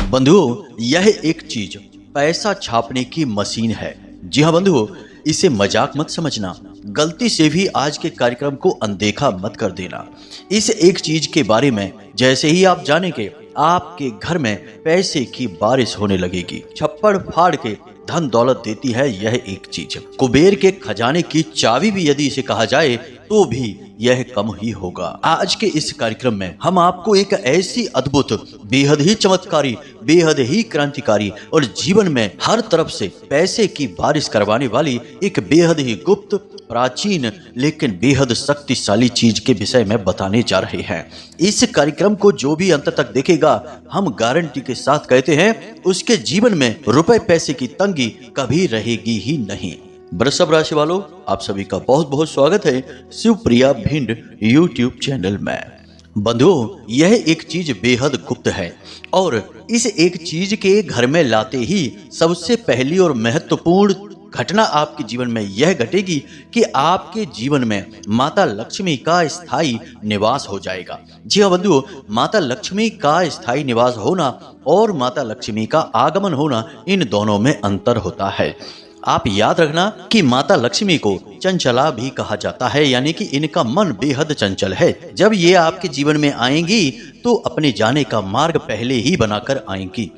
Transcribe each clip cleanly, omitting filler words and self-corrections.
बंधुओं, यह एक चीज पैसा छापने की मशीन है। जी हाँ बंधुओं, इसे मजाक मत समझना। गलती से भी आज के कार्यक्रम को अनदेखा मत कर देना। इस एक चीज के बारे में जैसे ही आप जानेंगे, आपके घर में पैसे की बारिश होने लगेगी। छप्पड़ फाड़ के धन दौलत देती है यह एक चीज। कुबेर के खजाने की चाबी भी यदि इसे कहा जाए तो भी यह कम ही होगा। आज के इस कार्यक्रम में हम आपको एक ऐसी अद्भुत, बेहद ही चमत्कारी, बेहद ही क्रांतिकारी और जीवन में हर तरफ से पैसे की बारिश करवाने वाली एक बेहद ही गुप्त, प्राचीन लेकिन बेहद शक्तिशाली चीज के विषय में बताने जा रहे हैं। इस कार्यक्रम को जो भी अंत तक देखेगा, हम गारंटी के साथ कहते हैं उसके जीवन में रुपए पैसे की तंगी कभी रहेगी ही नहीं। वृषभ राशि वालों, आप सभी का बहुत बहुत स्वागत है शिवप्रिया भिंड यूट्यूब चैनल में। बंधुओं, यह एक चीज बेहद गुप्त है और इस एक चीज के घर में लाते ही सबसे पहली और महत्वपूर्ण घटना आपके जीवन में यह घटेगी कि आपके जीवन में माता लक्ष्मी का स्थायी निवास हो जाएगा। जी हाँ बंधुओं, माता लक्ष्मी का स्थायी निवास होना और माता लक्ष्मी का आगमन होना, इन दोनों में अंतर होता है। आप याद रखना कि माता लक्ष्मी को चंचला भी कहा जाता है, यानी कि इनका मन बेहद चंचल है। जब ये आपके जीवन में आएंगी तो अपने जाने का मार्ग पहले ही बनाकर आएंगी।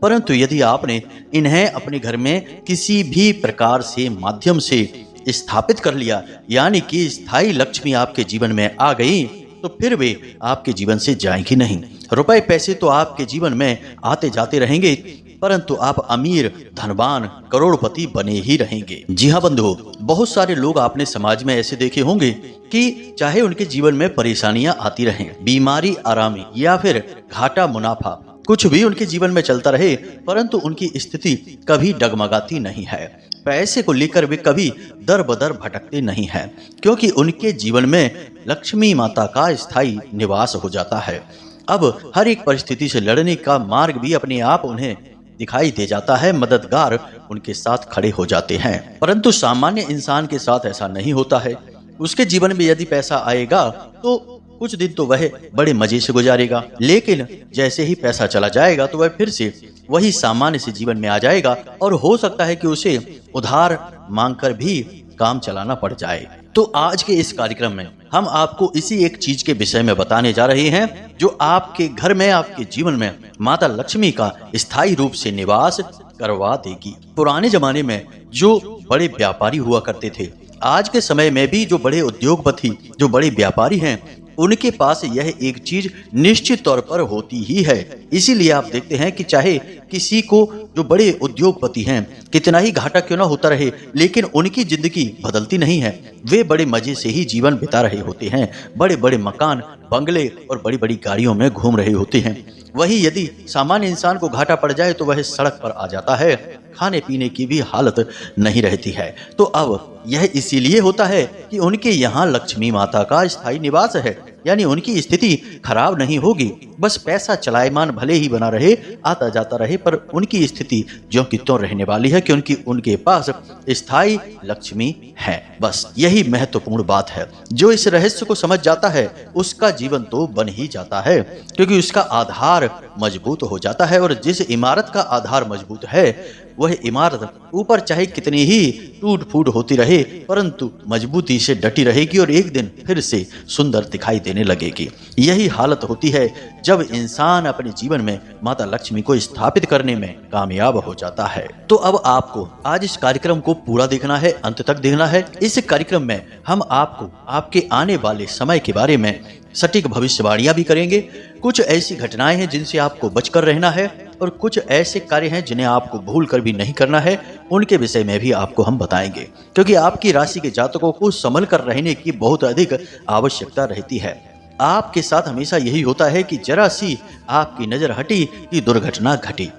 परंतु यदि आपने इन्हें अपने घर में किसी भी प्रकार से माध्यम से स्थापित कर लिया, यानी कि स्थायी लक्ष्मी आपके जीवन में आ गई, तो फिर वे आपके जीवन से जाएंगी नहीं। रुपए पैसे तो आपके जीवन में आते जाते रहेंगे, परंतु आप अमीर, धनवान, करोड़पति बने ही रहेंगे। जी हाँ बंधुओं, बहुत सारे लोग आपने समाज में ऐसे देखे होंगे कि चाहे उनके जीवन में परेशानियां आती रहें, बीमारी आरामी या फिर घाटा मुनाफा, कुछ भी उनके जीवन में चलता रहे, परंतु उनकी स्थिति कभी डगमगाती नहीं है। पैसे को लेकर वे कभी दर बदर भटकते नहीं हैं, क्योंकि उनके जीवन में लक्ष्मी माता का स्थायी निवास हो जाता है। अब हर एक परिस्थिति से लड़ने का मार्ग भी अपने आप उन्हें दिखाई दे जाता है, मददगार उनके साथ खड़े हो जाते हैं। परंतु सामान्य इंसान के साथ ऐसा नहीं होता है। उसके जीवन में यदि पैसा आएगा तो कुछ दिन तो वह बड़े मजे से गुजारेगा, लेकिन जैसे ही पैसा चला जाएगा तो वह फिर से वही सामान्य से जीवन में आ जाएगा और हो सकता है कि उसे उधार मांगकर भी काम चलाना पड़ जाए। तो आज के इस कार्यक्रम में हम आपको इसी एक चीज के विषय में बताने जा रहे हैं जो आपके घर में, आपके जीवन में माता लक्ष्मी का स्थायी रूप से निवास करवा देगी। पुराने जमाने में जो बड़े व्यापारी हुआ करते थे, आज के समय में भी जो बड़े उद्योगपति, जो बड़े व्यापारी हैं, उनके पास यह एक चीज निश्चित तौर पर होती ही है। इसीलिए आप देखते हैं कि चाहे किसी को, जो बड़े उद्योगपति हैं, कितना ही घाटा क्यों ना होता रहे, लेकिन उनकी जिंदगी बदलती नहीं है। वे बड़े मजे से ही जीवन बिता रहे होते हैं, बड़े बड़े मकान, बंगले और बड़ी बड़ी गाड़ियों में घूम रहे होते हैं। वही यदि सामान्य इंसान को घाटा पड़ जाए तो वह सड़क पर आ जाता है, खाने पीने की भी हालत नहीं रहती है। तो अब यह इसीलिए होता है कि उनके यहाँ लक्ष्मी माता का स्थायी निवास है, यानी उनकी स्थिति खराब नहीं होगी। बस पैसा चलायमान भले ही बना रहे, आता जाता रहे, पर उनकी स्थिति ज्यों की त्यों रहने वाली है, क्योंकि उनके पास स्थायी लक्ष्मी है। बस यही महत्वपूर्ण बात है। जो इस रहस्य को समझ जाता है उसका जीवन तो बन ही जाता है, क्योंकि उसका आधार मजबूत हो जाता है। और जिस इमारत का आधार मजबूत है, वह इमारत ऊपर चाहे कितनी ही टूट फूट होती रहे, परंतु मजबूती से डटी रहेगी और एक दिन फिर से सुंदर दिखाई देने लगेगी। यही हालत होती है जब इंसान अपने जीवन में माता लक्ष्मी को स्थापित करने में कामयाब हो जाता है। तो अब आपको आज इस कार्यक्रम को पूरा देखना है, अंत तक देखना है। इस कार्यक्रम में हम आपको आपके आने वाले समय के बारे में सटीक भविष्यवाणियां भी करेंगे। कुछ ऐसी घटनाएं हैं जिनसे आपको बचकर रहना है और कुछ ऐसे कार्य हैं जिन्हें आपको भूल कर भी नहीं करना है, उनके विषय में भी आपको हम बताएंगे, क्योंकि आपकी राशि के जातकों को संभल कर रहने की बहुत अधिक आवश्यकता रहती है। आपके साथ हमेशा यही होता है कि जरा सी आपकी नजर हटी कि दुर्घटना घटी।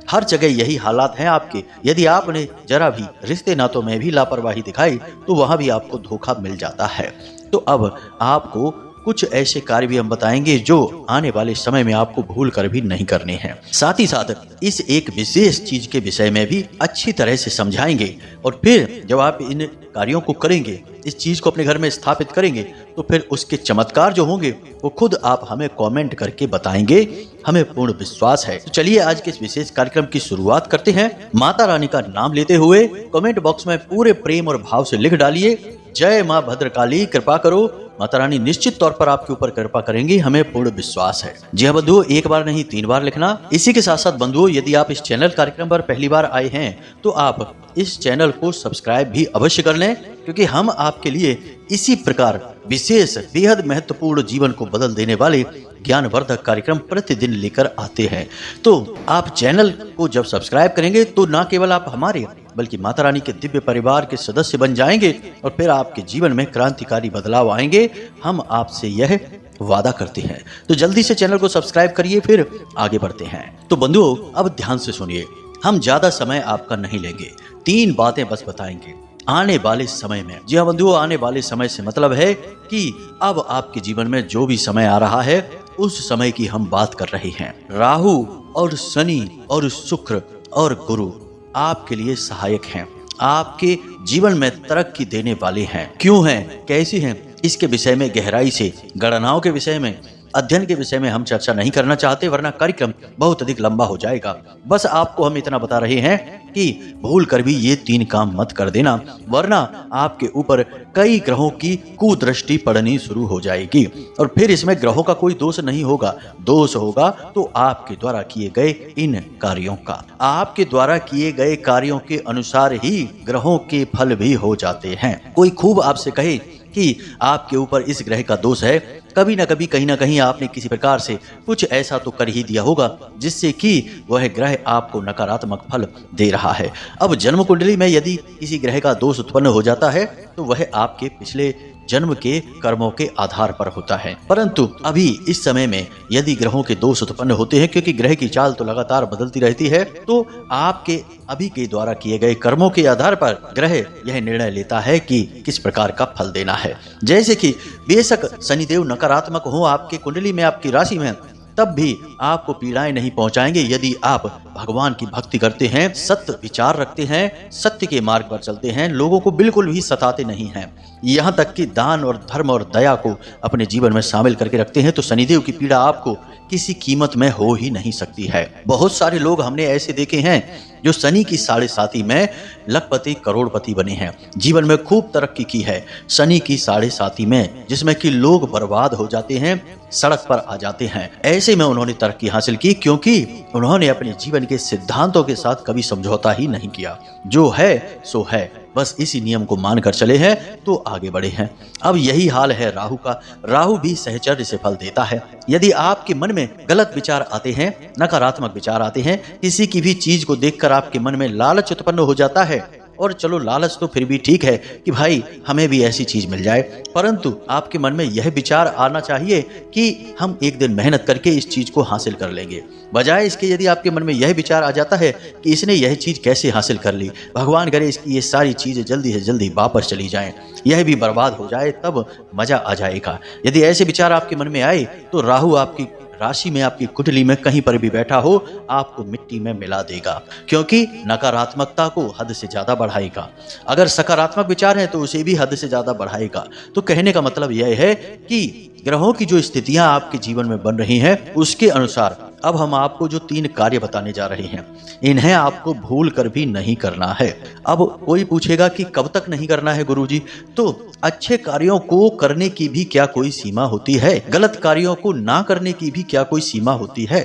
हर जगह यही हालात हैं आपके। यदि आपने जरा भी रिश्ते नातों में भी लापरवाही दिखाई तो वहां भी आपको धोखा मिल जाता है। तो अब आपको कुछ ऐसे कार्य भी हम बताएंगे जो आने वाले समय में आपको भूल कर भी नहीं करने हैं। साथ ही साथ इस एक विशेष चीज के विषय में भी अच्छी तरह से समझाएंगे और फिर जब आप इन कार्यों को करेंगे, इस चीज को अपने घर में स्थापित करेंगे, तो फिर उसके चमत्कार जो होंगे वो खुद आप हमें कमेंट करके बताएंगे। हमें पूर्ण विश्वास है। तो चलिए आज के इस विशेष कार्यक्रम की शुरुआत करते हैं। माता रानी का नाम लेते हुए कमेंट बॉक्स में पूरे प्रेम और भाव से लिख डालिए, जय माँ भद्रकाली, कृपा करो। माता रानी निश्चित तौर पर आपके ऊपर कृपा करेंगी, हमें पूर्ण विश्वास है। जी हाँ बंधुओं, एक बार नहीं 3 बार लिखना। इसी के साथ साथ बंधुओं, यदि आप इस चैनल कार्यक्रम पर पहली बार आए हैं तो आप इस चैनल को सब्सक्राइब भी अवश्य कर लें, क्योंकि हम आपके लिए इसी प्रकार विशेष बेहद महत्वपूर्ण जीवन को बदल देने वाले ज्ञानवर्धक कार्यक्रम प्रतिदिन लेकर आते हैं। तो आप चैनल को जब सब्सक्राइब करेंगे तो न केवल आप हमारे बल्कि माता रानी के दिव्य परिवार के सदस्य बन जाएंगे और फिर आपके जीवन में क्रांतिकारी बदलाव आएंगे। हम आपसे यह वादा करते हैं। तो जल्दी से चैनल को सब्सक्राइब करिए, फिर आगे बढ़ते हैं। तो बंधुओं, अब ध्यान से सुनिए, हम ज्यादा समय आपका नहीं लेंगे, 3 बातें बस बताएंगे आने वाले समय में। जी हाँ बंधुओं, आने वाले समय से मतलब है कि अब आपके जीवन में जो भी समय आ रहा है उस समय की हम बात कर रहे हैं। राहु और शनि और शुक्र और गुरु आपके लिए सहायक हैं, आपके जीवन में तरक्की देने वाले हैं। क्यों हैं, कैसी हैं, इसके विषय में गहराई से, गणनाओं के विषय में, अध्ययन के विषय में हम चर्चा नहीं करना चाहते, वरना कार्यक्रम बहुत अधिक लंबा हो जाएगा। बस आपको हम इतना बता रहे हैं कि भूल कर भी ये 3 काम मत कर देना, वरना आपके ऊपर कई ग्रहों की कुदृष्टि पड़नी शुरू हो जाएगी। और फिर इसमें ग्रहों का कोई दोष नहीं होगा, दोष होगा तो आपके द्वारा किए गए इन कार्यों का। आपके द्वारा किए गए कार्यों के अनुसार ही ग्रहों के फल भी हो जाते हैं। कोई खूब आपसे कहे कि आपके ऊपर इस ग्रह का दोष है, कभी न कभी कहीं ना कहीं आपने किसी प्रकार से कुछ ऐसा तो कर ही दिया होगा जिससे कि वह ग्रह आपको नकारात्मक फल दे रहा है। अब जन्म कुंडली में यदि किसी ग्रह का दोष उत्पन्न हो जाता है तो वह आपके पिछले जन्म के कर्मों के आधार पर होता है। परंतु अभी इस समय में यदि ग्रहों के दोष उत्पन्न होते हैं, क्योंकि ग्रह की चाल तो लगातार बदलती रहती है, तो आपके अभी के द्वारा किए गए कर्मों के आधार पर ग्रह यह निर्णय लेता है कि किस प्रकार का फल देना है। जैसे कि बेशक शनिदेव नकारात्मक हो आपके कुंडली में, आपकी राशि में, तब भी आपको पीड़ाएं नहीं पहुंचाएंगे यदि आप भगवान की भक्ति करते हैं, सत्य विचार रखते हैं, सत्य के मार्ग पर चलते हैं, लोगों को बिल्कुल भी सताते नहीं हैं, यहाँ तक कि दान और धर्म और दया को अपने जीवन में शामिल करके रखते हैं, तो शनिदेव की पीड़ा आपको किसी कीमत में हो ही नहीं सकती है। बहुत सारे लोग हमने ऐसे देखे हैं जो शनि की 7.5 में लखपति करोड़पति बने हैं, जीवन में खूब तरक्की की है। शनि की 7.5 में जिसमें कि लोग बर्बाद हो जाते हैं, सड़क पर आ जाते हैं, ऐसे में उन्होंने तरक्की हासिल की, क्योंकि उन्होंने अपने जीवन के सिद्धांतों के साथ कभी समझौता ही नहीं किया। जो है सो है, बस इसी नियम को मानकर चले हैं तो आगे बढ़े हैं। अब यही हाल है राहु का। राहु भी सहचर्य से फल देता है। यदि आपके मन में गलत विचार आते हैं, नकारात्मक विचार आते हैं, किसी की भी चीज को देखकर आपके मन में लालच उत्पन्न हो जाता है, और चलो लालच तो फिर भी ठीक है कि भाई हमें भी ऐसी चीज मिल जाए, परंतु आपके मन में यह विचार आना चाहिए कि हम एक दिन मेहनत करके इस चीज को हासिल कर लेंगे। बजाय इसके यदि आपके मन में यह विचार आ जाता है कि इसने यह चीज कैसे हासिल कर ली, भगवान करे इसकी ये सारी चीजें जल्दी से जल्दी वापस चली जाएं, यह भी बर्बाद हो जाए, तब मजा आ जाएगा। यदि ऐसे विचार आपके मन में आए तो राहु आपकी राशि में, आपकी कुंडली में कहीं पर भी बैठा हो, आपको मिट्टी में मिला देगा, क्योंकि नकारात्मकता को हद से ज्यादा बढ़ाएगा। अगर सकारात्मक विचार है तो उसे भी हद से ज्यादा बढ़ाएगा। तो कहने का मतलब यह है कि ग्रहों की जो स्थितियां आपके जीवन में बन रही हैं, उसके अनुसार अब हम आपको जो 3 कार्य बताने जा रहे हैं, इन्हें आपको भूल कर भी नहीं करना है। अब कोई पूछेगा कि कब तक नहीं करना है गुरुजी? तो अच्छे कार्यों को करने की भी क्या कोई सीमा होती है? गलत कार्यों को ना करने की भी क्या कोई सीमा होती है?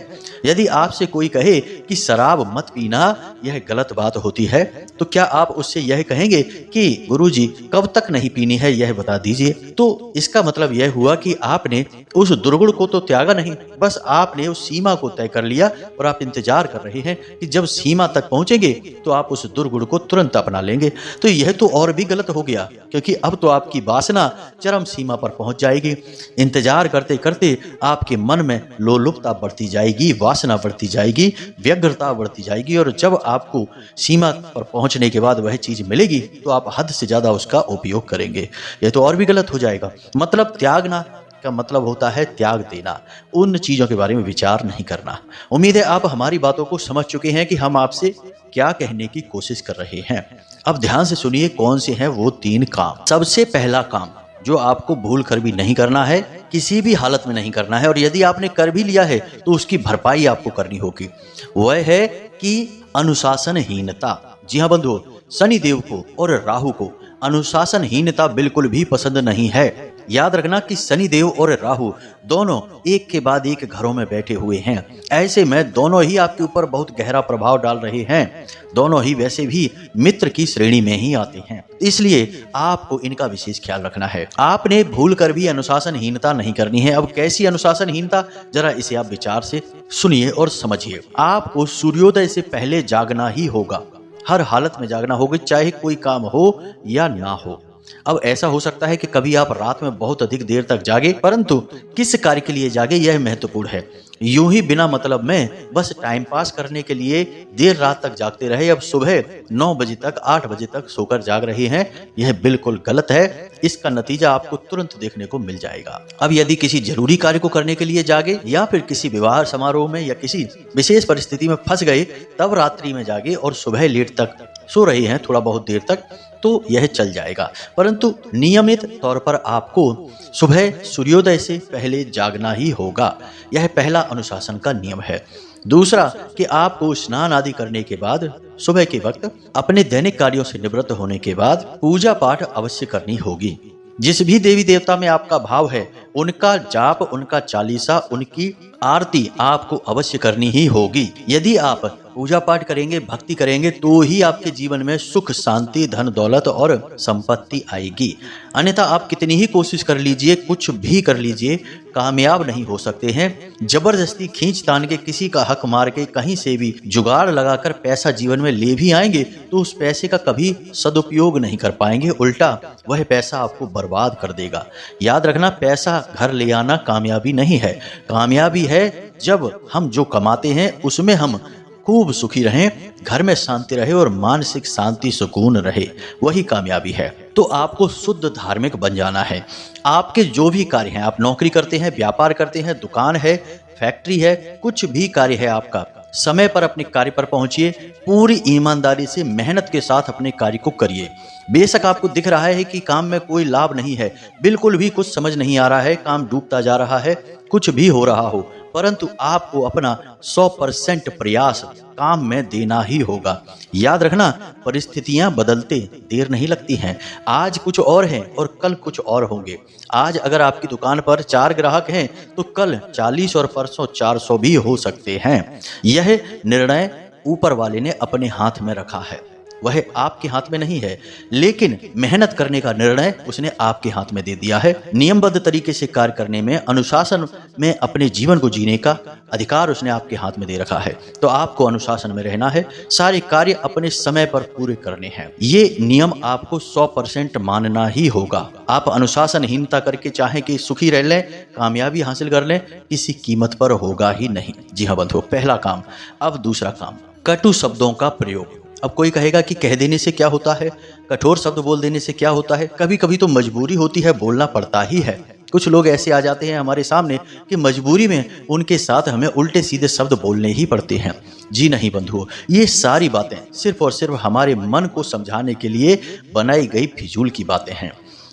यदि आपसे कोई कहे कि शराब मत पीना, यह गलत बात होती है, तो क्या आप उससे यह कहेंगे कि गुरुजी कब तक नहीं पीनी है, यह बता दीजिए? तो इसका मतलब यह हुआ कि आपने उस दुर्गुण को तो त्यागा नहीं, बस आपने उस सीमा को तय कर लिया और आप इंतजार कर रहे हैं कि जब सीमा तक पहुंचेंगे तो आप उस दुर्गुण को तुरंत अपना लेंगे। तो यह तो और भी गलत हो गया, क्योंकि अब तो आपकी वासना चरम सीमा पर पहुंच जाएगी। इंतजार करते करते आपके मन में लोलुपता बढ़ती जाएगी, वासना बढ़ती जाएगी, व्यग्रता बढ़ती जाएगी, और जब आपको सीमा पर पहुंचने के बाद वह चीज मिलेगी तो आप हद से ज्यादा उसका उपयोग करेंगे। यह तो और भी गलत हो जाएगा। मतलब त्यागना का मतलब होता है त्याग देना, उन चीज़ों के बारे में विचार नहीं करना। उम्मीद है आप हमारी बातों को समझ चुके हैं कि हम आपसे क्या कहने की कोशिश कर रहे हैं। अब ध्यान से सुनिए कौन से हैं वो 3 काम। सबसे पहला काम जो आपको भूल कर भी नहीं करना है, किसी भी हालत में नहीं करना है, और यदि आपने कर भी लिया है तो उसकी भरपाई आपको करनी होगी, वह है कि अनुशासनहीनता। जी हाँ बंधुओं, शनिदेव को और राहु को अनुशासनहीनता बिल्कुल भी पसंद नहीं है। याद रखना कि शनिदेव और राहु दोनों एक के बाद एक घरों में बैठे हुए हैं। ऐसे में दोनों ही आपके ऊपर बहुत गहरा प्रभाव डाल रहे हैं। दोनों ही वैसे भी मित्र की श्रेणी में ही आते हैं, इसलिए आपको इनका विशेष ख्याल रखना है। आपने भूल कर भी अनुशासनहीनता नहीं करनी है। अब कैसी अनुशासनहीनता, जरा इसे आप विचार से सुनिए और समझिए। आपको सूर्योदय से पहले जागना ही होगा, हर हालत में जागना होगा, चाहे कोई काम हो या ना हो। अब ऐसा हो सकता है कि कभी आप रात में बहुत अधिक देर तक जागे, परंतु किस कार्य के लिए जागे यह महत्वपूर्ण है। यूं ही बिना मतलब में बस टाइम पास करने के लिए देर रात तक जागते रहे, अब सुबह 9 बजे तक 8 बजे तक सोकर जाग रहे हैं, यह बिल्कुल गलत है। इसका नतीजा आपको तुरंत देखने को मिल जाएगा। अब यदि किसी जरूरी कार्य को करने के लिए जागे या फिर किसी विवाह समारोह में या किसी विशेष परिस्थिति में फंस गए, तब रात्रि में जागे और सुबह लेट तक सो रहे हैं थोड़ा बहुत देर तक, तो यह चल जाएगा, परंतु नियमित तौर पर आपको सुबह सूर्योदय से पहले जागना ही होगा। यह पहला अनुशासन का नियम है। दूसरा कि आपको स्नान आदि करने के बाद सुबह के वक्त अपने दैनिक कार्यों से निवृत्त होने के बाद पूजा पाठ अवश्य करनी होगी। जिस भी देवी देवता में आपका भाव है, उनका जाप, उनका चालीसा, उनकी आरती आपको अवश्य करनी ही होगी। यदि आप पूजा पाठ करेंगे, भक्ति करेंगे, तो ही आपके जीवन में सुख, शांति, धन दौलत और संपत्ति आएगी। अन्यथा आप कितनी ही कोशिश कर लीजिए, कुछ भी कर लीजिए, कामयाब नहीं हो सकते हैं। जबरदस्ती खींच तान के, किसी का हक मार के, कहीं से भी जुगाड़ लगाकर पैसा जीवन में ले भी आएंगे तो उस पैसे का कभी सदुपयोग नहीं कर पाएंगे, उल्टा वह पैसा आपको बर्बाद कर देगा। याद रखना, पैसा घर ले आना कामयाबी नहीं है। कामयाबी है जब हम जो कमाते हैं उसमें हम खूब सुखी रहें, घर में शांति रहे और मानसिक शांति सुकून रहे, वही कामयाबी है। तो आपको शुद्ध धार्मिक बन जाना है। आपके जो भी कार्य हैं, आप नौकरी करते हैं, व्यापार करते हैं, दुकान है, फैक्ट्री है, कुछ भी कार्य है आपका, समय पर अपने कार्य पर पहुंचिए, पूरी ईमानदारी से मेहनत के साथ अपने कार्य को करिए। बेशक आपको दिख रहा है कि काम में कोई लाभ नहीं है, बिल्कुल भी कुछ समझ नहीं आ रहा है, काम डूबता जा रहा है, कुछ भी हो रहा हो, परंतु आपको अपना 100% प्रयास काम में देना ही होगा। याद रखना, परिस्थितियां बदलते देर नहीं लगती हैं। आज कुछ और हैं और कल कुछ और होंगे। आज अगर आपकी दुकान पर 4 ग्राहक हैं तो कल 40 और परसों 400 भी हो सकते हैं। यह निर्णय ऊपर वाले ने अपने हाथ में रखा है, वह आपके हाथ में नहीं है, लेकिन मेहनत करने का निर्णय उसने आपके हाथ में दे दिया है। नियमबद्ध तरीके से कार्य करने में, अनुशासन में अपने जीवन को जीने का अधिकार उसने आपके हाथ में दे रखा है। तो आपको अनुशासन में रहना है, सारे कार्य अपने समय पर पूरे करने हैं। ये नियम आपको 100% मानना ही होगा। आप अनुशासनहीनता करके चाहे कि सुखी रह लें, कामयाबी हासिल कर लें, किसी कीमत पर होगा ही नहीं। जी हाँ बंधुओं, पहला काम। अब दूसरा काम, कटु शब्दों का प्रयोग। अब कोई कहेगा कि कह देने से क्या होता है, कठोर शब्द बोल देने से क्या होता है। कभी कभी तो मजबूरी होती है, बोलना पड़ता ही है। कुछ लोग ऐसे आ जाते हैं हमारे सामने कि मजबूरी में उनके साथ हमें उल्टे सीधे शब्द बोलने ही पड़ते हैं। जी नहीं बंधुओं, ये सारी बातें सिर्फ और सिर्फ हमारे मन को समझाने के लिए बनाई गई फिजूल की बातें हैं।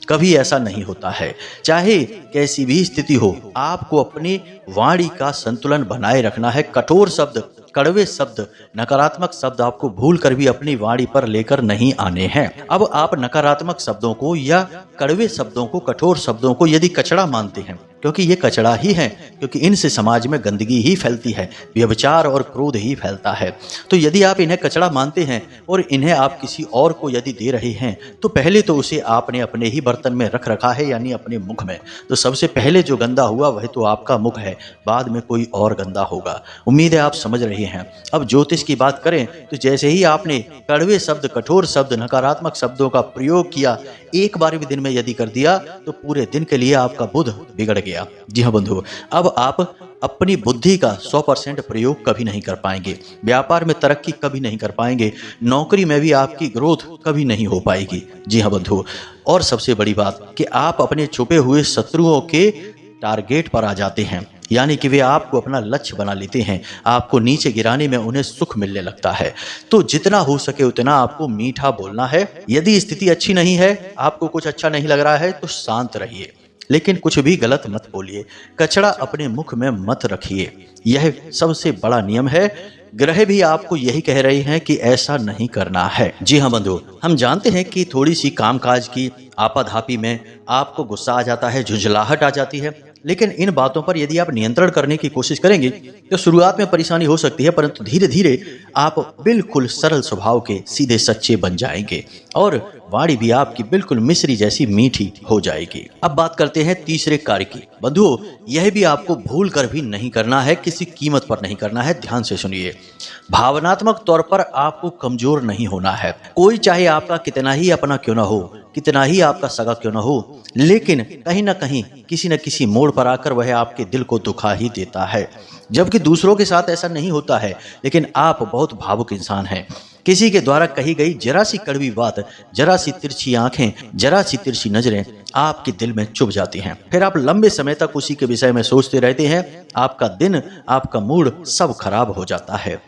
कभी ऐसा नहीं होता है। चाहे कैसी भी स्थिति हो, आपको अपनी वाणी का संतुलन बनाए रखना है। कठोर शब्द, कड़वे शब्द, नकारात्मक शब्द आपको भूल कर भी अपनी वाणी पर लेकर नहीं आने हैं। अब आप नकारात्मक शब्दों को या कड़वे शब्दों को, कठोर शब्दों को यदि कचड़ा मानते हैं, क्योंकि ये कचड़ा ही है, क्योंकि इनसे समाज में गंदगी ही फैलती है, व्यभिचार और क्रोध ही फैलता है। तो यदि आप इन्हें कचड़ा मानते हैं और इन्हें आप किसी और को यदि दे रहे हैं, तो पहले तो उसे आपने अपने ही बर्तन में रख रखा है, यानी अपने मुख में। तो सबसे पहले जो गंदा हुआ वह तो आपका मुख है, बाद में कोई और गंदा होगा। उम्मीद है आप समझ रहे हैं। अब ज्योतिष की बात करें तो जैसे ही आपने कड़वे शब्द, कठोर शब्द, नकारात्मक शब्दों का प्रयोग किया, एक बार भी दिन में यदि कर दिया, तो पूरे दिन के लिए आपका बुध बिगड़ गया। जी हाँ बंधुओं, अब आप अपनी बुद्धि का 100% प्रयोग कभी नहीं कर पाएंगे। व्यापार में तरक्की कभी नहीं कर पाएंगे। नौकरी में भी आपकी ग्रोथ कभी नहीं हो पाएगी। जी हाँ बंधुओं, और सबसे बड़ी बात कि आप अपने छुपे हुए शत्रुओं के टारगेट पर आ जाते हैं, यानी कि वे आपको अपना लक्ष्य बना लेते हैं। आपको नीचे गिराने में उन्हें सुख मिलने लगता है। तो जितना हो सके उतना आपको मीठा बोलना है। यदि स्थिति अच्छी नहीं है, आपको कुछ अच्छा नहीं लग रहा है, तो शांत रहिए, लेकिन कुछ भी गलत मत बोलिए। कचरा अपने मुख में मत रखिए, यह सबसे बड़ा नियम है। ग्रह भी आपको यही कह रहे हैं कि ऐसा नहीं करना है। जी हाँ बंधु, हम जानते हैं कि थोड़ी सी कामकाज की आपाधापी में आपको गुस्सा आ जाता है, झुंझलाहट आ जाती है, लेकिन इन बातों पर यदि आप नियंत्रण करने की कोशिश करेंगे तो शुरुआत में परेशानी हो सकती है, परंतु धीरे धीरे आप बिल्कुल सरल स्वभाव के सीधे सच्चे बन जाएंगे और वाणी भी आपकी बिल्कुल मिश्री जैसी मीठी हो जाएगी। अब बात करते हैं तीसरे कार्य की। बंधुओं, यह भी आपको भूल कर भी नहीं करना है, किसी कीमत पर नहीं करना है। ध्यान से सुनिए, भावनात्मक तौर पर आपको कमजोर नहीं होना है। कोई चाहे आपका कितना ही अपना क्यों ना हो, कितना ही आपका सगा क्यों ना हो, लेकिन कहीं ना कहीं किसी न किसी मोड़ पर आकर वह आपके दिल को दुखा ही देता है। जबकि दूसरों के साथ ऐसा नहीं होता है, लेकिन आप बहुत भावुक इंसान हैं। किसी के द्वारा कही गई जरा सी कड़वी बात, जरा सी तिरछी आंखें, जरा सी तिरछी नजरें आपके दिल में चुभ जाती हैं। फिर आप लंबे समय तक उसी के विषय में सोचते रहते हैं। आपका दिन, आपका मूड सब खराब हो जाता है।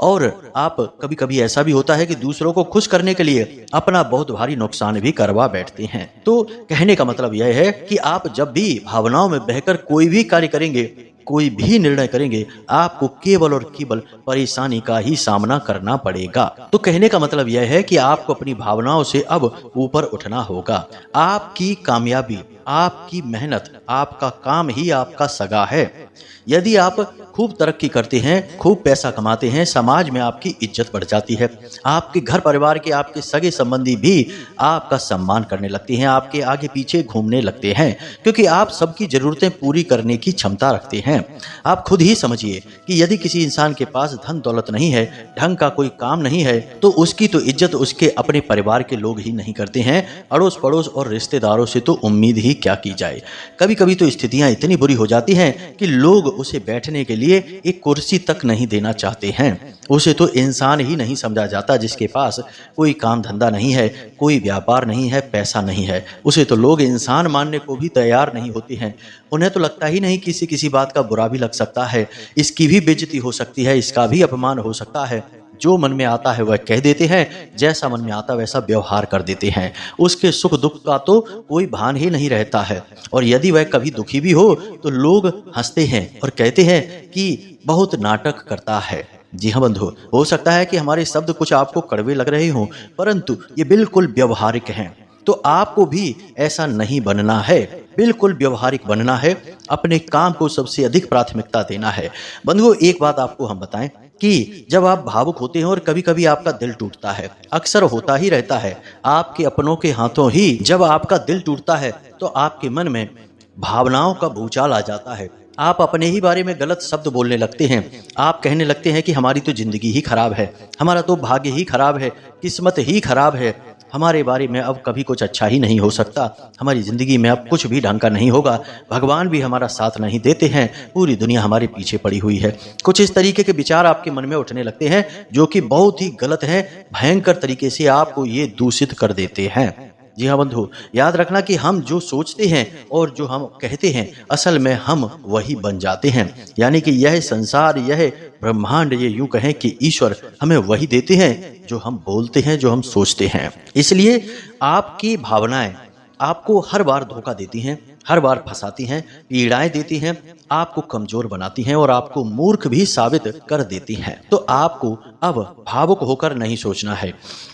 और आप कभी कभी ऐसा भी होता है कि दूसरों को खुश करने के लिए अपना बहुत भारी नुकसान भी करवा बैठते हैं। तो कहने का मतलब यह है कि आप जब भी भावनाओं में बहकर कोई भी कार्य करेंगे, कोई भी निर्णय करेंगे, आपको केवल और केवल परेशानी का ही सामना करना पड़ेगा। तो कहने का मतलब यह है कि आपको अपनी भावनाओं से अब ऊपर उठना होगा। आपकी कामयाबी, आपकी मेहनत, आपका काम ही आपका सगा है। यदि आप खूब तरक्की करते हैं, खूब पैसा कमाते हैं, समाज में आपकी इज्जत बढ़ जाती है। आपके घर परिवार के, आपके सगे संबंधी भी आपका सम्मान करने लगते हैं, आपके आगे पीछे घूमने लगते हैं, क्योंकि आप सबकी जरूरतें पूरी करने की क्षमता रखते हैं। आप खुद ही समझिए कि यदि किसी इंसान के पास धन दौलत नहीं है, ढंग का कोई काम नहीं है, तो उसकी तो इज्जत उसके अपने परिवार के लोग ही नहीं करते हैं। अड़ोस पड़ोस और रिश्तेदारों से तो उम्मीद ही क्या की जाए। कभी कभी तो स्थितियां इतनी बुरी हो जाती हैं कि लोग उसे बैठने के लिए एक कुर्सी तक नहीं देना चाहते हैं। उसे तो इंसान ही नहीं समझा जाता, जिसके पास कोई काम धंधा नहीं है, कोई व्यापार नहीं है, पैसा नहीं है। उसे तो लोग इंसान मानने को भी तैयार नहीं होते हैं। उन्हें तो लगता ही नहीं किसी किसी बात का बुरा भी लग सकता है, इसकी भी बेइज्जती हो सकती है, इसका भी अपमान हो सकता है। जो मन में आता है वह कह देते हैं, जैसा मन में आता वैसा व्यवहार कर देते हैं। उसके सुख दुख का तो कोई भान ही नहीं रहता है। और यदि वह कभी दुखी भी हो तो लोग हंसते हैं और कहते हैं कि बहुत नाटक करता है। जी हाँ बंधु, हो सकता है कि हमारे शब्द कुछ आपको कड़वे लग रहे हों, परंतु ये बिल्कुल व्यवहारिक हैं। तो आपको भी ऐसा नहीं बनना है, बिल्कुल व्यवहारिक बनना है। अपने काम को सबसे अधिक प्राथमिकता देना है। बंधुओं, एक बात आपको हम बताएं कि जब आप भावुक होते हैं और कभी कभी आपका दिल टूटता है, अक्सर होता ही रहता है, आपके अपनों के हाथों ही जब आपका दिल टूटता है तो आपके मन में भावनाओं का भूचाल आ जाता है। आप अपने ही बारे में गलत शब्द बोलने लगते हैं। आप कहने लगते हैं कि हमारी तो जिंदगी ही खराब है, हमारा तो भाग्य ही खराब है, किस्मत ही खराब है, हमारे बारे में अब कभी कुछ अच्छा ही नहीं हो सकता, हमारी जिंदगी में अब कुछ भी ढंग का नहीं होगा, भगवान भी हमारा साथ नहीं देते हैं, पूरी दुनिया हमारे पीछे पड़ी हुई है। कुछ इस तरीके के विचार आपके मन में उठने लगते हैं, जो कि बहुत ही गलत है, भयंकर तरीके से आपको ये दूषित कर देते हैं। जी हाँ बंधु, याद रखना कि हम जो सोचते हैं और जो हम कहते हैं, असल में हम वही बन जाते हैं। यानी कि यह संसार, यह ब्रह्मांड, ये यूं कहें कि ईश्वर हमें वही देते हैं जो हम बोलते हैं, जो हम सोचते हैं। इसलिए आपकी भावनाएं आपको हर बार धोखा देती हैं, हर बार फंसाती हैं, पीड़ाएं देती हैं, आपको कमजोर बनाती हैं और आपको मूर्ख भी साबित कर देती हैं। तो आपको अब भावुक होकर नहीं सोचना है।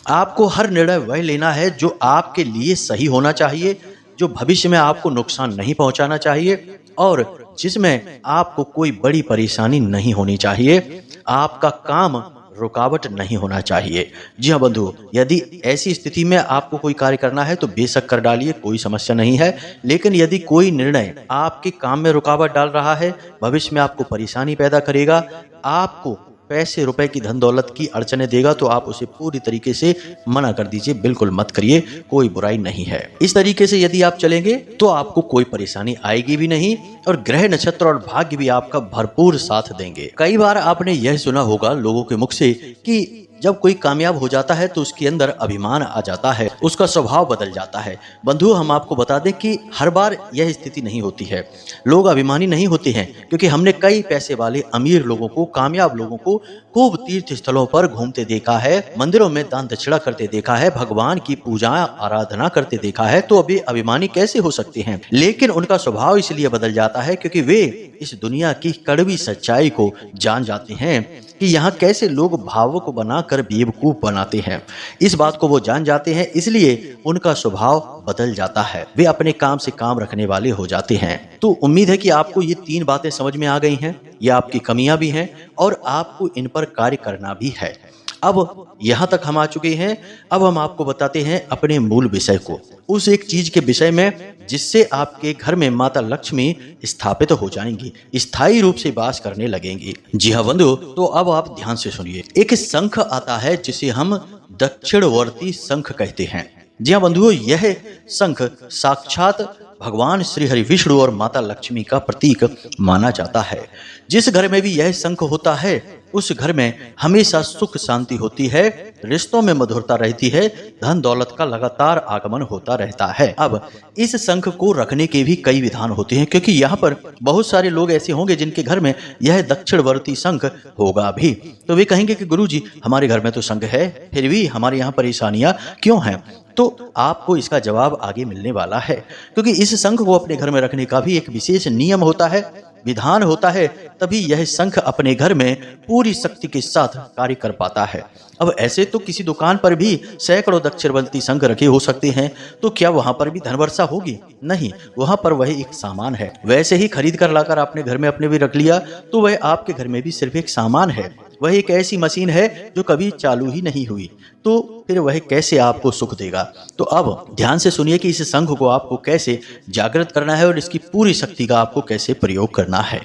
आपको हर निर्णय वह लेना है जो आपके लिए सही होना चाहिए, जो भविष्य में आपको नुकसान नहीं पहुंचाना चाहिए और जिसमें आपको कोई बड़ी परेशानी नहीं होनी चाहिए। आपका काम रुकावट नहीं होना चाहिए। जी हाँ बंधु, यदि ऐसी स्थिति में आपको कोई कार्य करना है तो बेशक कर डालिए, कोई समस्या नहीं है। लेकिन यदि कोई निर्णय आपके काम में रुकावट डाल रहा है, भविष्य में आपको परेशानी पैदा करेगा, आपको पैसे रुपए की धन दौलत की अड़चने देगा, तो आप उसे पूरी तरीके से मना कर दीजिए, बिल्कुल मत करिए, कोई बुराई नहीं है। इस तरीके से यदि आप चलेंगे तो आपको कोई परेशानी आएगी भी नहीं और ग्रह नक्षत्र और भाग्य भी आपका भरपूर साथ देंगे। कई बार आपने यह सुना होगा लोगों के मुख से कि जब कोई कामयाब हो जाता है तो उसके अंदर अभिमान आ जाता है, उसका स्वभाव बदल जाता है। बंधु, हम आपको बता दें कि हर बार यह स्थिति नहीं होती है। लोग अभिमानी नहीं होते हैं, क्योंकि हमने कई पैसे वाले अमीर लोगों को, कामयाब लोगों को खूब तीर्थ स्थलों पर घूमते देखा है, मंदिरों में दान दक्षिणा करते देखा है, भगवान की पूजा आराधना करते देखा है। तो अभी अभिमानी कैसे हो सकते हैं? लेकिन उनका स्वभाव इसलिए बदल जाता है क्योंकि वे इस दुनिया की कड़वी सच्चाई को जान जाते हैं कि यहाँ कैसे लोग भावों को बनाकर बेवकूफ बनाते हैं। इस बात को वो जान जाते हैं, इसलिए उनका स्वभाव बदल जाता है। वे अपने काम से काम रखने वाले हो जाते हैं। तो उम्मीद है कि आपको ये 3 बातें समझ में आ गई हैं। ये आपकी कमियां भी हैं और आपको इन पर कार्य करना भी है। अब यहाँ तक हम आ चुके हैं। अब हम आपको बताते हैं अपने मूल विषय को, उस एक चीज के विषय में जिससे आपके घर में माता लक्ष्मी स्थापित हो जाएंगी, स्थायी रूप से वास करने लगेंगी। जी हाँ बंधु, तो अब आप ध्यान से सुनिए। एक शंख आता है जिसे हम दक्षिणवर्ती शंख कहते हैं। जी हाँ बंधुओं, यह शंख साक्षात भगवान श्री हरि विष्णु और माता लक्ष्मी का प्रतीक माना जाता है। जिस घर में भी यह शंख होता है उस घर में हमेशा सुख शांति होती है, रिश्तों में मधुरता रहती है, धन दौलत का लगातार आगमन होता रहता है। अब इस शंख को रखने के भी कई विधान होते हैं, क्योंकि यहाँ पर बहुत सारे लोग ऐसे होंगे जिनके घर में यह दक्षिणवर्ती शंख होगा भी। तो वे कहेंगे कि गुरुजी, हमारे घर में तो शंख है, फिर भी हमारे यहाँ परेशानियां क्यों हैं? तो आपको इसका जवाब आगे मिलने वाला है, क्योंकि इस शंख को अपने घर में रखने का भी एक विशेष नियम होता है, विधान होता है, तभी यह शंख अपने घर में पूरी शक्ति के साथ कार्य कर पाता है। अब ऐसे तो किसी दुकान पर भी सैकड़ों दक्षिणवर्ती शंख रखे हो सकते हैं, तो क्या वहां पर भी धनवर्षा होगी? नहीं, वहां पर वह एक सामान है। वैसे ही खरीद कर लाकर आपने घर में अपने भी रख लिया तो वह आपके घर में भी सिर्फ एक सामान है। वह एक ऐसी मशीन है जो कभी चालू ही नहीं हुई, तो फिर वह कैसे आपको सुख देगा? तो अब ध्यान से सुनिए कि इस शंख को आपको कैसे जागृत करना है और इसकी पूरी शक्ति का आपको कैसे प्रयोग करना है।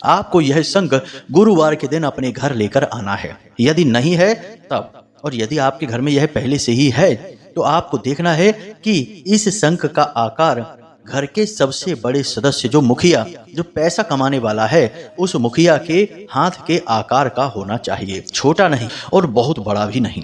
आपको यह शंख गुरुवार के दिन अपने घर लेकर आना है। यदि नहीं है तब, और यदि आपके घर में यह पहले से ही है तो आपको देखना है कि इस शंख का आकार घर के सबसे बड़े सदस्य, जो मुखिया, जो पैसा कमाने वाला है, उस मुखिया के हाथ के आकार का होना चाहिए, छोटा नहीं और बहुत बड़ा भी नहीं।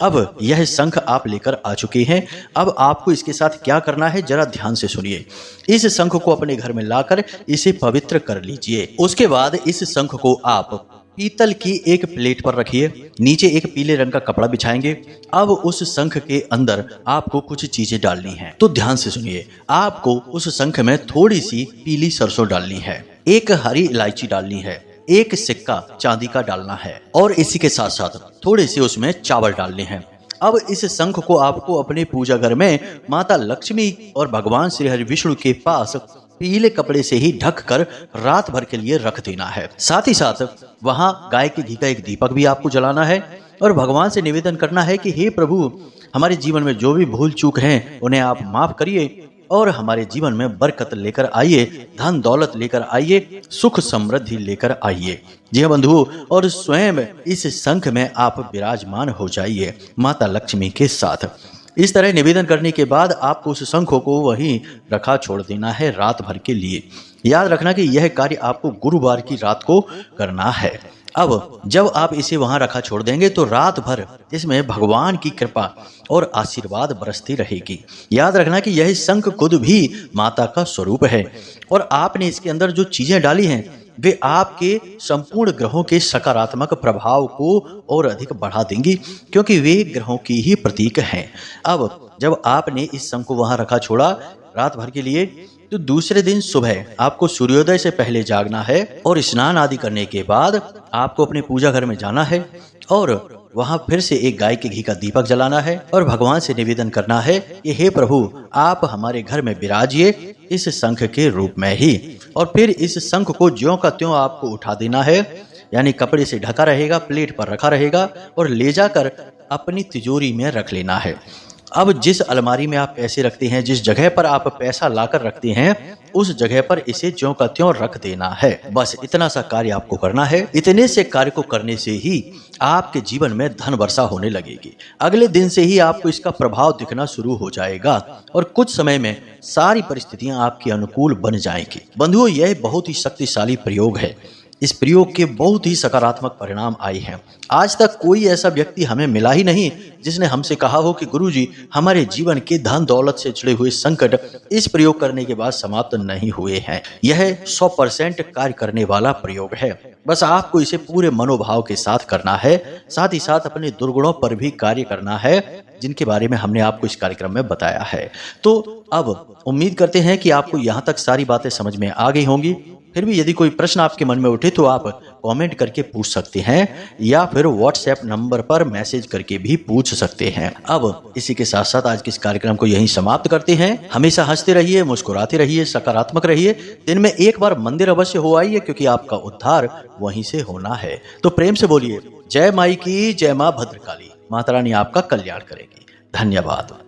अब यह शंख आप लेकर आ चुके हैं। अब आपको इसके साथ क्या करना है, जरा ध्यान से सुनिए। इस शंख को अपने घर में लाकर इसे पवित्र कर लीजिए। उसके बाद इस शंख को आप पीतल की एक प्लेट पर रखिए, नीचे एक पीले रंग का कपड़ा बिछाएंगे। अब उस शंख के अंदर आपको कुछ चीजें डालनी हैं, तो ध्यान से सुनिए। आपको उस शंख में थोड़ी सी पीली सरसों डालनी है, एक हरी इलायची डालनी है, एक सिक्का चांदी का डालना है, और इसी के साथ साथ थोड़े से उसमें चावल डालने हैं। अब इस शंख को आपको अपने पूजा घर में माता लक्ष्मी और भगवान श्री हरि विष्णु के पास पीले कपड़े से ही ढक कर रात भर के लिए रख देना है। साथ ही साथ वहां गाय के घी का एक दीपक भी आपको जलाना है और भगवान से निवेदन करना है कि हे प्रभु, हमारे जीवन में जो भी भूल चूक हैं उन्हें आप माफ करिए और हमारे जीवन में बरकत लेकर आइए, धन दौलत लेकर आइए, सुख समृद्धि लेकर आइए। जी हाँ बंधुओं, और स्वयं इस शंख में आप विराजमान हो जाइए माता लक्ष्मी के साथ। इस तरह निवेदन करने के बाद आपको उस शंख को वहीं रखा छोड़ देना है रात भर के लिए। याद रखना कि यह कार्य आपको गुरुवार की रात को करना है। अब जब आप इसे वहां रखा छोड़ देंगे तो रात भर इसमें भगवान की कृपा और आशीर्वाद बरसती रहेगी। याद रखना कि यह शंख खुद भी माता का स्वरूप है और आपने इसके अंदर जो चीजें डाली हैं वे आपके संपूर्ण ग्रहों के सकारात्मक प्रभाव को और अधिक बढ़ा देंगी, क्योंकि वे ग्रहों की ही प्रतीक हैं। अब जब आपने इस शंख को वहां रखा छोड़ा रात भर के लिए, तो दूसरे दिन सुबह आपको सूर्योदय से पहले जागना है और स्नान आदि करने के बाद आपको अपने पूजा घर में जाना है और वहां फिर से एक गाय के घी का दीपक जलाना है और भगवान से निवेदन करना है कि हे प्रभु, आप हमारे घर में विराजिए इस शंख के रूप में ही। और फिर इस शंख को ज्यों का त्यों आपको उठा देना है, यानी कपड़े से ढका रहेगा, प्लेट पर रखा रहेगा और ले जाकर अपनी तिजोरी में रख लेना है। अब जिस अलमारी में आप पैसे रखते हैं, जिस जगह पर आप पैसा लाकर रखते हैं, उस जगह पर इसे ज्यों का त्यों रख देना है। बस इतना सा कार्य आपको करना है। इतने से कार्य को करने से ही आपके जीवन में धन वर्षा होने लगेगी। अगले दिन से ही आपको इसका प्रभाव दिखना शुरू हो जाएगा और कुछ समय में सारी परिस्थितियां आपके अनुकूल बन जाएंगी। बंधुओं, यह बहुत ही शक्तिशाली प्रयोग है। इस प्रयोग के बहुत ही सकारात्मक परिणाम आए हैं। आज तक कोई ऐसा व्यक्ति हमें मिला ही नहीं जिसने हमसे कहा हो कि गुरुजी, हमारे जीवन के धन दौलत से जुड़े हुए संकट इस प्रयोग करने के बाद समाप्त नहीं हुए हैं। यह 100% कार्य करने वाला प्रयोग है। बस आपको इसे पूरे मनोभाव के साथ करना है, साथ ही साथ अपने दुर्गुणों पर भी कार्य करना है, जिनके बारे में हमने आपको इस कार्यक्रम में बताया है। तो अब उम्मीद करते हैं कि आपको यहाँ तक सारी बातें समझ में आ गई होंगी। फिर भी यदि कोई प्रश्न आपके मन में उठे तो आप कमेंट करके पूछ सकते हैं या फिर व्हाट्सएप नंबर पर मैसेज करके भी पूछ सकते हैं। अब इसी के साथ साथ आज के इस कार्यक्रम को यहीं समाप्त करते हैं। हमेशा हंसते रहिए, मुस्कुराते रहिए, सकारात्मक रहिए। दिन में एक बार मंदिर अवश्य हो आइए, क्योंकि आपका उद्धार वहीं से होना है। तो प्रेम से बोलिए जय माई की, जय माँ भद्रकाली। माता रानी आपका कल्याण करेगी। धन्यवाद।